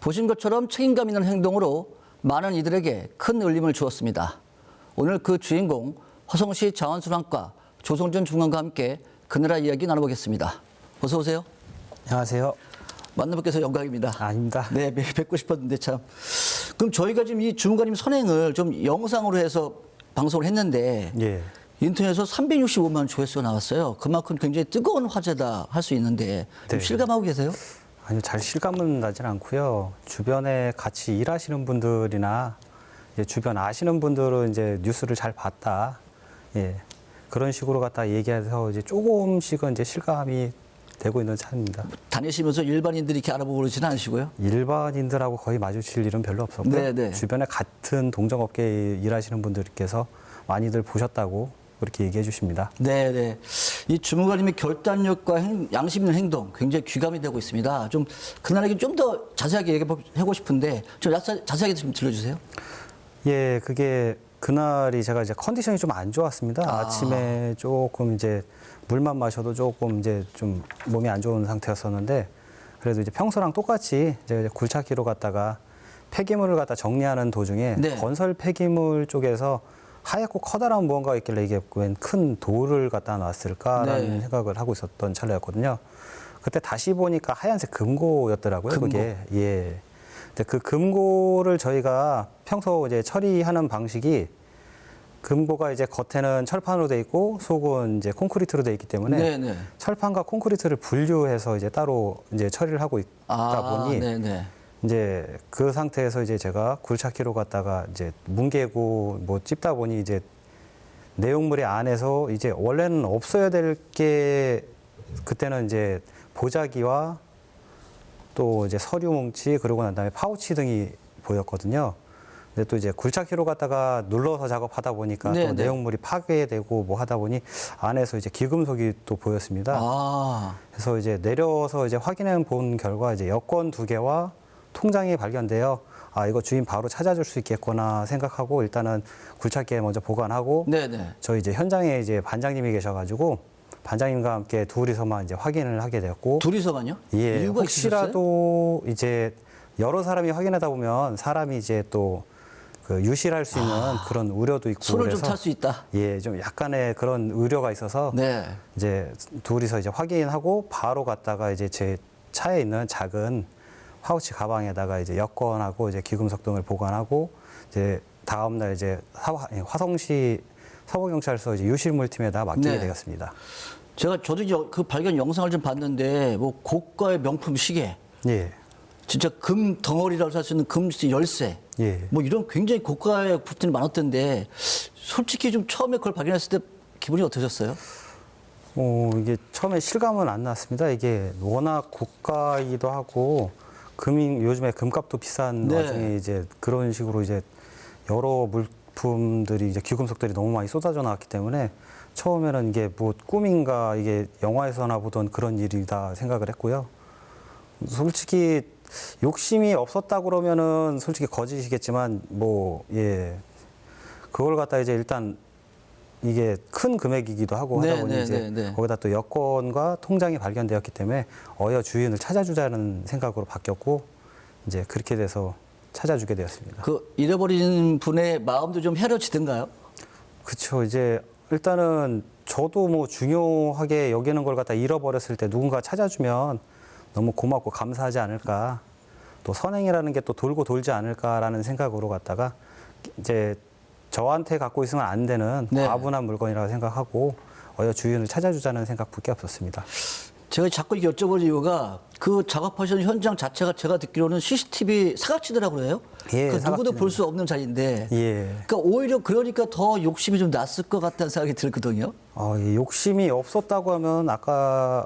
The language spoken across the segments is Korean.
보신 것처럼 책임감 있는 행동으로 많은 이들에게 큰 울림을 주었습니다. 오늘 그 주인공 화성시 자원순환과 조성준 중관과 함께 그나라 이야기 나눠보겠습니다. 어서 오세요. 안녕하세요. 만나뵙게 해서 영광입니다. 아닙니다. 네, 뵙고 싶었는데 참. 그럼 저희가 지금 이 주무관님 선행을 좀 영상으로 해서 방송을 했는데 예. 인터넷에서 365만 조회수가 나왔어요. 그만큼 굉장히 뜨거운 화제다 할 수 있는데 좀 네. 실감하고 계세요? 아니요, 잘 실감은 나진 않고요. 주변에 같이 일하시는 분들이나 주변 아시는 분들은 이제 뉴스를 잘 봤다. 예. 그런 식으로 갖다 얘기해서 이제 조금씩은 이제 실감이 되고 있는 차입니다. 다니시면서 일반인들이 이렇게 알아보고 그러지는 않으시고요? 일반인들하고 거의 마주칠 일은 별로 없었고요. 네네. 주변에 같은 동종업계에 일하시는 분들께서 많이들 보셨다고 그렇게 얘기해 주십니다. 네네. 이 주무관님의 결단력과 양심 있는 행동 굉장히 귀감이 되고 있습니다. 좀 그날에게 좀 더 자세하게 얘기하고 싶은데 좀 자세하게 좀 들려주세요. 예, 그게 그날이 제가 이제 컨디션이 좀 안 좋았습니다. 아침에 조금 이제 물만 마셔도 조금 이제 좀 몸이 안 좋은 상태였었는데 그래도 이제 평소랑 똑같이 이제 굴착기로 갔다가 폐기물을 갖다 정리하는 도중에 네. 건설 폐기물 쪽에서 하얗고 커다란 무언가가 있길래 이게 웬 큰 돌을 갖다 놨을까라는 네. 생각을 하고 있었던 찰나였거든요. 그때 다시 보니까 하얀색 금고였더라고요. 금고. 그게. 예. 근데 그 금고를 저희가 평소 이제 처리하는 방식이 금고가 이제 겉에는 철판으로 돼 있고 속은 이제 콘크리트로 돼 있기 때문에 네네. 철판과 콘크리트를 분류해서 이제 따로 이제 처리를 하고 있다 보니 네네. 이제 그 상태에서 이제 제가 굴착기로 갔다가 이제 뭉개고 뭐 찝다 보니 이제 내용물이 안에서 이제 원래는 없어야 될 게 그때는 이제 보자기와 또 이제 서류 뭉치 그러고 난 다음에 파우치 등이 보였거든요. 근데 또 이제 굴착기로 갔다가 눌러서 작업하다 보니까 네, 또 네. 내용물이 파괴되고 뭐 하다 보니 안에서 이제 기금속이 또 보였습니다. 그래서 이제 내려서 이제 확인해 본 결과 이제 여권 2개와 통장이 발견되어 아 이거 주인 바로 찾아줄 수 있겠구나 생각하고 일단은 굴착기에 먼저 보관하고 네네. 저희 이제 현장에 이제 반장님이 계셔가지고 반장님과 함께 둘이서만 이제 확인을 하게 되었고 둘이서만요? 예 이유가 있으셨어요? 혹시라도 이제 여러 사람이 확인하다 보면 사람이 이제 또 그 유실할 수 있는 그런 우려도 있고 손을 좀 그래서 탈 수 있다. 예 좀 약간의 그런 우려가 있어서 네. 이제 둘이서 이제 확인하고 바로 갔다가 이제 제 차에 있는 작은 파우치 가방에다가 이제 여권하고 이제 기금속 등을 보관하고 이제 다음 날 이제 화성시 서부경찰서 이제 유실물팀에다 맡기게 네. 되었습니다. 저도 이제 그 발견 영상을 좀 봤는데 뭐 고가의 명품 시계, 예, 진짜 금 덩어리라고 할 수 있는 금 열쇠, 예. 뭐 이런 굉장히 고가의 부품들이 많았던데 솔직히 좀 처음에 그걸 발견했을 때 기분이 어떠셨어요? 이게 처음에 실감은 안 났습니다. 이게 워낙 고가이기도 하고 금이 요즘에 금값도 비싼 네. 와중에 이제 그런 식으로 이제 여러 물품들이 이제 귀금속들이 너무 많이 쏟아져 나왔기 때문에 처음에는 이게 뭐 꿈인가 이게 영화에서나 보던 그런 일이다 생각을 했고요. 솔직히 욕심이 없었다 그러면은 솔직히 거짓이겠지만 뭐 예 그걸 갖다 이제 일단 이게 큰 금액이기도 하고 하다 보니 이제 거기다 또 여권과 통장이 발견되었기 때문에 어여 주인을 찾아주자는 생각으로 바뀌었고 이제 그렇게 돼서 찾아주게 되었습니다. 그 잃어버린 분의 마음도 좀 헤아려지던가요? 그렇죠. 이제 일단은 저도 뭐 중요하게 여기는 걸 갖다 잃어버렸을 때 누군가 찾아주면 너무 고맙고 감사하지 않을까. 또 선행이라는 게 또 돌고 돌지 않을까라는 생각으로 갔다가 이제 저한테 갖고 있으면 안 되는 네. 과분한 물건이라고 생각하고 어여 주인을 찾아주자는 생각밖에 없었습니다. 제가 자꾸 이렇게 여쭤보는 이유가 그 작업하시는 현장 자체가 제가 듣기로는 CCTV 사각지대라고 그래요? 예, 그 누구도 사각지대입니다. 볼 수 없는 자리인데. 예. 그러니까 오히려 그러니까 더 욕심이 좀 났을 것 같다는 생각이 들거든요. 이 욕심이 없었다고 하면 아까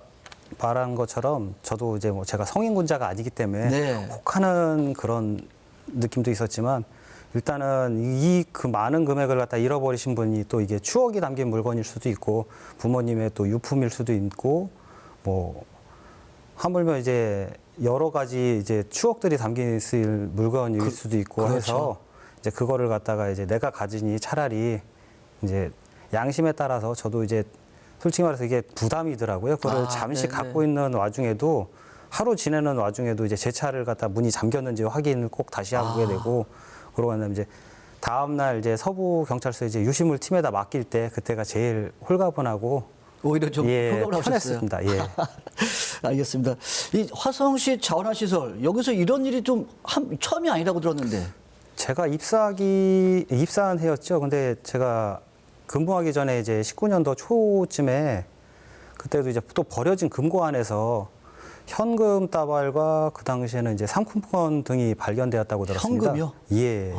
말한 것처럼 저도 이제 뭐 제가 성인군자가 아니기 때문에 네. 혹하는 그런 느낌도 있었지만 일단은 이 그 많은 금액을 갖다 잃어버리신 분이 또 이게 추억이 담긴 물건일 수도 있고 부모님의 또 유품일 수도 있고 뭐 하물며 이제 여러 가지 이제 추억들이 담겨 있을 물건일 수도 있고 그렇죠. 해서 이제 그거를 갖다가 이제 내가 가지니 차라리 이제 양심에 따라서 저도 이제 솔직히 말해서 이게 부담이더라고요. 그거를 잠시 네네. 갖고 있는 와중에도 하루 지내는 와중에도 이제 제 차를 갖다 문이 잠겼는지 확인을 꼭 다시 하게 되고 그러고 나면 이제 다음 날 이제 서부 경찰서 이제 유실물 팀에다 맡길 때 그때가 제일 홀가분하고 오히려 좀 홀가분하셨어요. 편했습니다. 예. 알겠습니다. 이 화성시 자원화시설 여기서 이런 일이 좀 처음이 아니라고 들었는데. 제가 입사한 해였죠. 근데 제가 근무하기 전에 이제 19년도 초쯤에 그때도 이제 또 버려진 금고 안에서 현금 다발과 그 당시에는 이제 상품권 등이 발견되었다고 들었습니다. 현금이요? 예.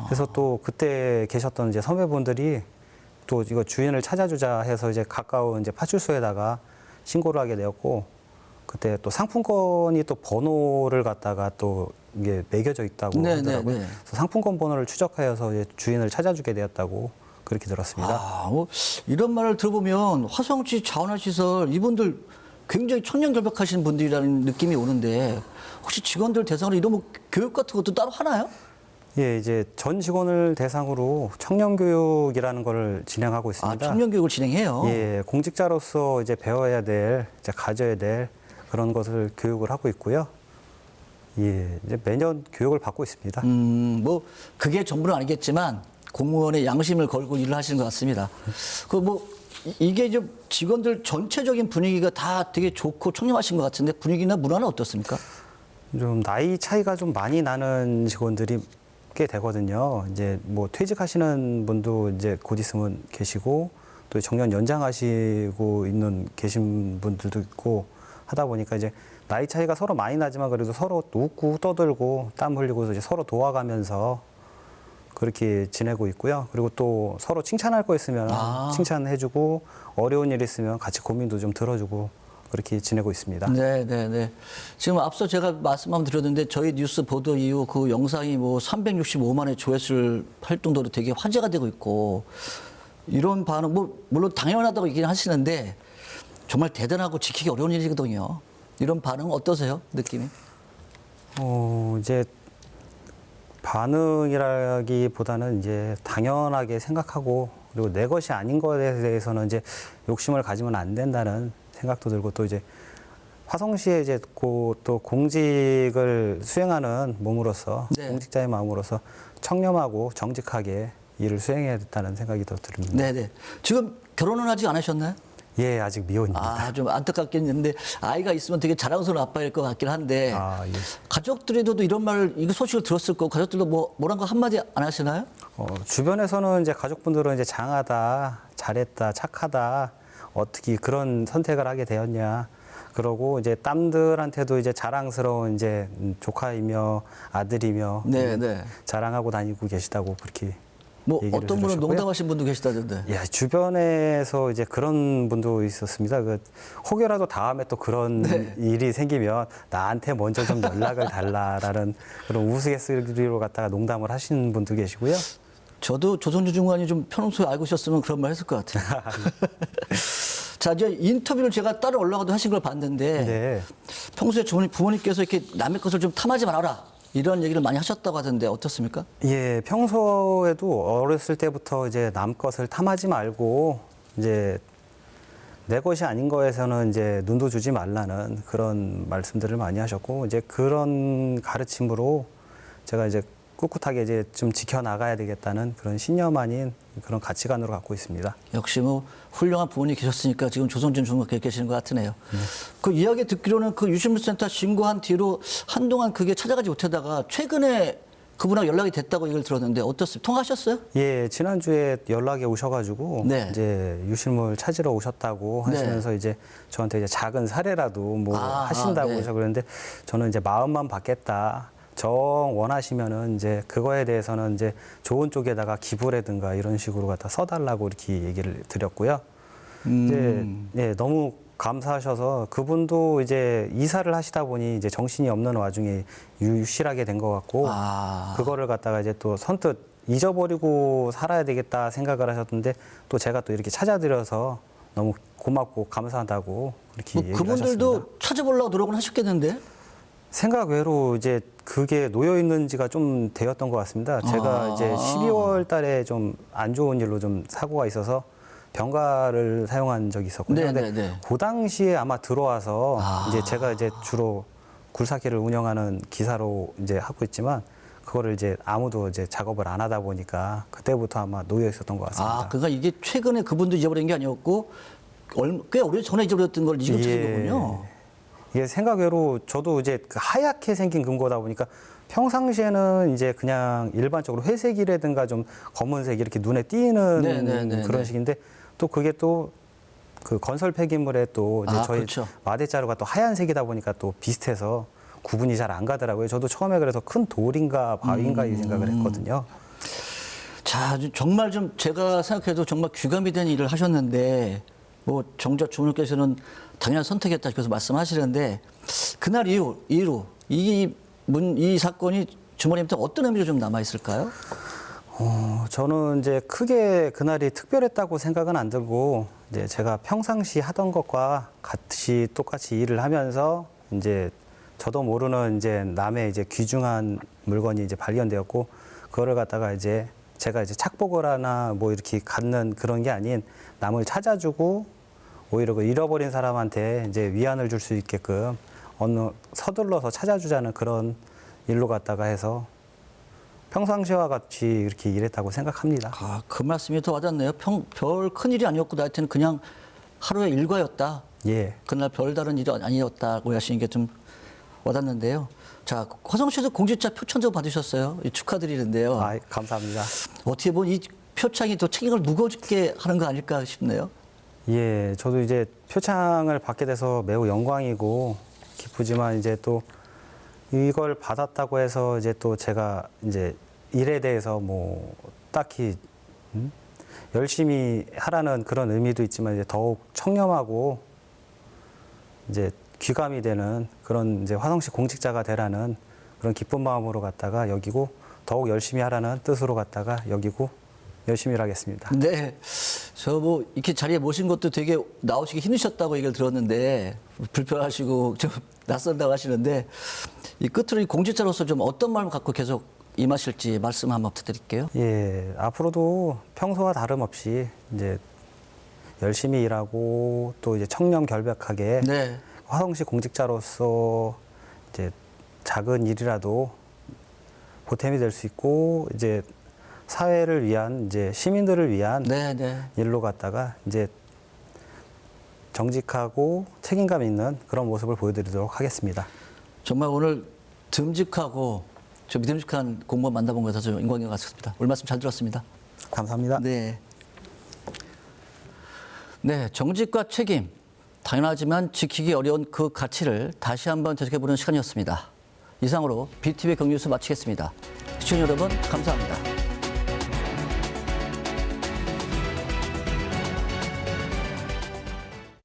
그래서 또 그때 계셨던 이제 선배분들이 또 이거 주인을 찾아주자 해서 이제 가까운 이제 파출소에다가 신고를 하게 되었고 그때 또 상품권이 또 번호를 갖다가 또 이게 매겨져 있다고 하더라고요. 그래서 상품권 번호를 추적하여서 이제 주인을 찾아주게 되었다고 그렇게 들었습니다. 뭐 이런 말을 들어보면 화성시 자원화시설 이분들 굉장히 청렴결백하신 분들이라는 느낌이 오는데 혹시 직원들 대상으로 이런 뭐 교육 같은 것도 따로 하나요? 예, 이제 전 직원을 대상으로 청렴교육이라는 걸 진행하고 있습니다. 청렴교육을 진행해요? 예, 공직자로서 이제 배워야 될, 이제 가져야 될 그런 것을 교육을 하고 있고요. 예, 이제 매년 교육을 받고 있습니다. 뭐 그게 전부는 아니겠지만 공무원의 양심을 걸고 일을 하시는 것 같습니다. 이게 좀 직원들 전체적인 분위기가 다 되게 좋고 청렴하신 것 같은데 분위기나 문화는 어떻습니까? 좀 나이 차이가 좀 많이 나는 직원들이 꽤 되거든요. 이제 뭐 퇴직하시는 분도 이제 곧 있으면 계시고 또 정년 연장하시고 계신 분들도 있고 하다 보니까 이제 나이 차이가 서로 많이 나지만 그래도 서로 웃고 떠들고 땀 흘리고 이제 서로 도와가면서 그렇게 지내고 있고요. 그리고 또 서로 칭찬할 거 있으면 칭찬해주고 어려운 일 있으면 같이 고민도 좀 들어주고 그렇게 지내고 있습니다. 네. 지금 앞서 제가 말씀 한번 드렸는데 저희 뉴스 보도 이후 그 영상이 뭐 365만의 조회수를 할 정도로 되게 화제가 되고 있고 이런 반응 뭐 물론 당연하다고 얘기는 하시는데 정말 대단하고 지키기 어려운 일이거든요. 이런 반응 어떠세요? 느낌이? 이제 반응이라기보다는 이제 당연하게 생각하고 그리고 내 것이 아닌 것에 대해서는 이제 욕심을 가지면 안 된다는 생각도 들고 또 이제 화성시에 이제 또 공직을 수행하는 몸으로서 공직자의 마음으로서 청렴하고 정직하게 일을 수행해야 된다는 생각이 더 듭니다. 네네. 지금 결혼은 아직 안 하셨나요? 예, 아직 미혼입니다. 좀 안타깝겠는데 아이가 있으면 되게 자랑스러운 아빠일 것 같긴 한데 예. 가족들에도 이런 이거 소식을 들었을 거고 가족들도 뭐란 거 한마디 안 하시나요? 주변에서는 이제 가족분들은 이제 장하다, 잘했다, 착하다, 어떻게 그런 선택을 하게 되었냐. 그러고 이제 땀들한테도 이제 자랑스러운 이제 조카이며 아들이며 자랑하고 다니고 계시다고 그렇게. 뭐 어떤 분은 농담하신 분도 계시다던데. 예, 주변에서 이제 그런 분도 있었습니다. 혹여라도 다음에 또 그런 일이 생기면 나한테 먼저 좀 연락을 달라라는 그런 우스갯소리로 갖다가 농담을 하시는 분도 계시고요. 저도 조선주 중관이 좀 평소에 알고 있었으면 그런 말 했을 것 같아요. 자, 이제 인터뷰를 제가 따로 올라가도 하신 걸 봤는데 평소에 부모님께서 이렇게 남의 것을 좀 탐하지 말아라. 이런 얘기를 많이 하셨다고 하던데 어떻습니까? 예, 평소에도 어렸을 때부터 이제 남 것을 탐하지 말고 이제 내 것이 아닌 거에서는 이제 눈도 주지 말라는 그런 말씀들을 많이 하셨고 이제 그런 가르침으로 제가 이제 꿋꿋하게 이제 좀 지켜나가야 되겠다는 그런 신념 아닌 그런 가치관으로 갖고 있습니다. 역시 뭐 훌륭한 부모님 계셨으니까 지금 조성준 중학교에 계시는 것 같으네요. 그 이야기 듣기로는 그 유실물센터 신고한 뒤로 한동안 그게 찾아가지 못하다가 최근에 그분하고 연락이 됐다고 얘기를 들었는데 어떻습니까? 통화하셨어요? 예, 지난주에 연락이 오셔가지고 이제 유실물 찾으러 오셨다고 하시면서 이제 저한테 이제 작은 사례라도 뭐 하신다고 해서 그랬는데 저는 이제 마음만 받겠다. 정 원하시면은 이제 그거에 대해서는 이제 좋은 쪽에다가 기부라든가 이런 식으로 갖다 써달라고 이렇게 얘기를 드렸고요. 이제 너무 감사하셔서 그분도 이제 이사를 하시다 보니 이제 정신이 없는 와중에 유실하게 된 것 같고 그거를 갖다가 이제 또 선뜻 잊어버리고 살아야 되겠다 생각을 하셨는데 또 제가 또 이렇게 찾아드려서 너무 고맙고 감사하다고 그렇게 얘기를 하셨습니다. 그분들도 찾아보려고 노력은 하셨겠는데? 생각 외로 이제 그게 놓여 있는 지가 좀 되었던 것 같습니다. 제가 이제 12월 달에 좀 안 좋은 일로 좀 사고가 있어서 병가를 사용한 적이 있었거든요. 네, 근데 네, 네. 그 당시에 아마 들어와서 아. 이제 제가 이제 주로 굴삭기를 운영하는 기사로 이제 하고 있지만 그거를 이제 아무도 이제 작업을 안 하다 보니까 그때부터 아마 놓여 있었던 것 같습니다. 아, 그러니까 이게 최근에 그분도 잊어버린 게 아니었고 꽤 오래 전에 잊어버렸던 걸 잊어버린 거군요. 이게 생각외로 저도 이제 그 하얗게 생긴 금고다 보니까 평상시에는 이제 그냥 일반적으로 회색이라든가 좀 검은색 이렇게 눈에 띄는 네, 네, 네, 그런 네. 식인데 또 그게 또 그 건설 폐기물에 또 이제 아, 저희 그렇죠. 마대자루가 또 하얀색이다 보니까 또 비슷해서 구분이 잘 안 가더라고요. 저도 처음에 그래서 큰 돌인가 바위인가 이 생각을 했거든요. 자, 정말 좀 제가 생각해도 정말 귀감이 된 일을 하셨는데 뭐 정작 주무님께서는 당연한 선택이었다 그래서 말씀하시는데 그날 이후 이 사건이 주머님한테 어떤 의미로 좀 남아 있을까요? 저는 이제 크게 그날이 특별했다고 생각은 안 들고 이제 제가 평상시 하던 것과 같이 똑같이 일을 하면서 이제 저도 모르는 이제 남의 이제 귀중한 물건이 이제 발견되었고 그거를 갖다가 이제 제가 이제 착복을 하나 뭐 이렇게 갖는 그런 게 아닌 남을 찾아주고 오히려 그 잃어버린 사람한테 이제 위안을 줄 수 있게끔 어느 서둘러서 찾아주자는 그런 일로 갖다가 해서 평상시와 같이 이렇게 일했다고 생각합니다. 아, 그 말씀이 더 와닿네요. 별 큰일이 아니었고 나한테는 그냥 하루의 일과였다. 예. 그날 별다른 일이 아니었다고 하시는 게 좀 와닿는데요. 자, 화성시에서 공직자 표창도 받으셨어요. 축하드리는데요. 아, 감사합니다. 어떻게 보면 이 표창이 더 책임을 무겁게 하는 거 아닐까 싶네요. 예, 저도 이제 표창을 받게 돼서 매우 영광이고 기쁘지만 이제 또 이걸 받았다고 해서 이제 또 제가 이제 일에 대해서 뭐 딱히 열심히 하라는 그런 의미도 있지만 이제 더욱 청렴하고 이제 귀감이 되는 그런 이제 화성시 공직자가 되라는 그런 기쁜 마음으로 갖다가 여기고 더욱 열심히 하라는 뜻으로 갖다가 여기고 열심히 일하겠습니다. 네. 저 뭐 이렇게 자리에 모신 것도 되게 나오시기 힘드셨다고 얘기를 들었는데 불편하시고 좀 낯선다고 하시는데 이 끝으로 이 공직자로서 좀 어떤 마음을 갖고 계속 임하실지 말씀 한번 부탁드릴게요. 예, 앞으로도 평소와 다름없이 이제 열심히 일하고 또 이제 청렴결백하게 네. 화성시 공직자로서 이제 작은 일이라도 보탬이 될 수 있고 이제 사회를 위한 이제 시민들을 위한 네, 네. 일로 갔다가 이제 정직하고 책임감 있는 그런 모습을 보여드리도록 하겠습니다. 정말 오늘 듬직하고 저 믿음직한 공무원 만나본 것 같아서 영광인 것 같습니다. 오늘 말씀 잘 들었습니다. 감사합니다. 네. 네, 정직과 책임. 당연하지만 지키기 어려운 그 가치를 다시 한번 되새겨보는 시간이었습니다. 이상으로 BTV 경뉴스 마치겠습니다. 시청자 여러분, 감사합니다.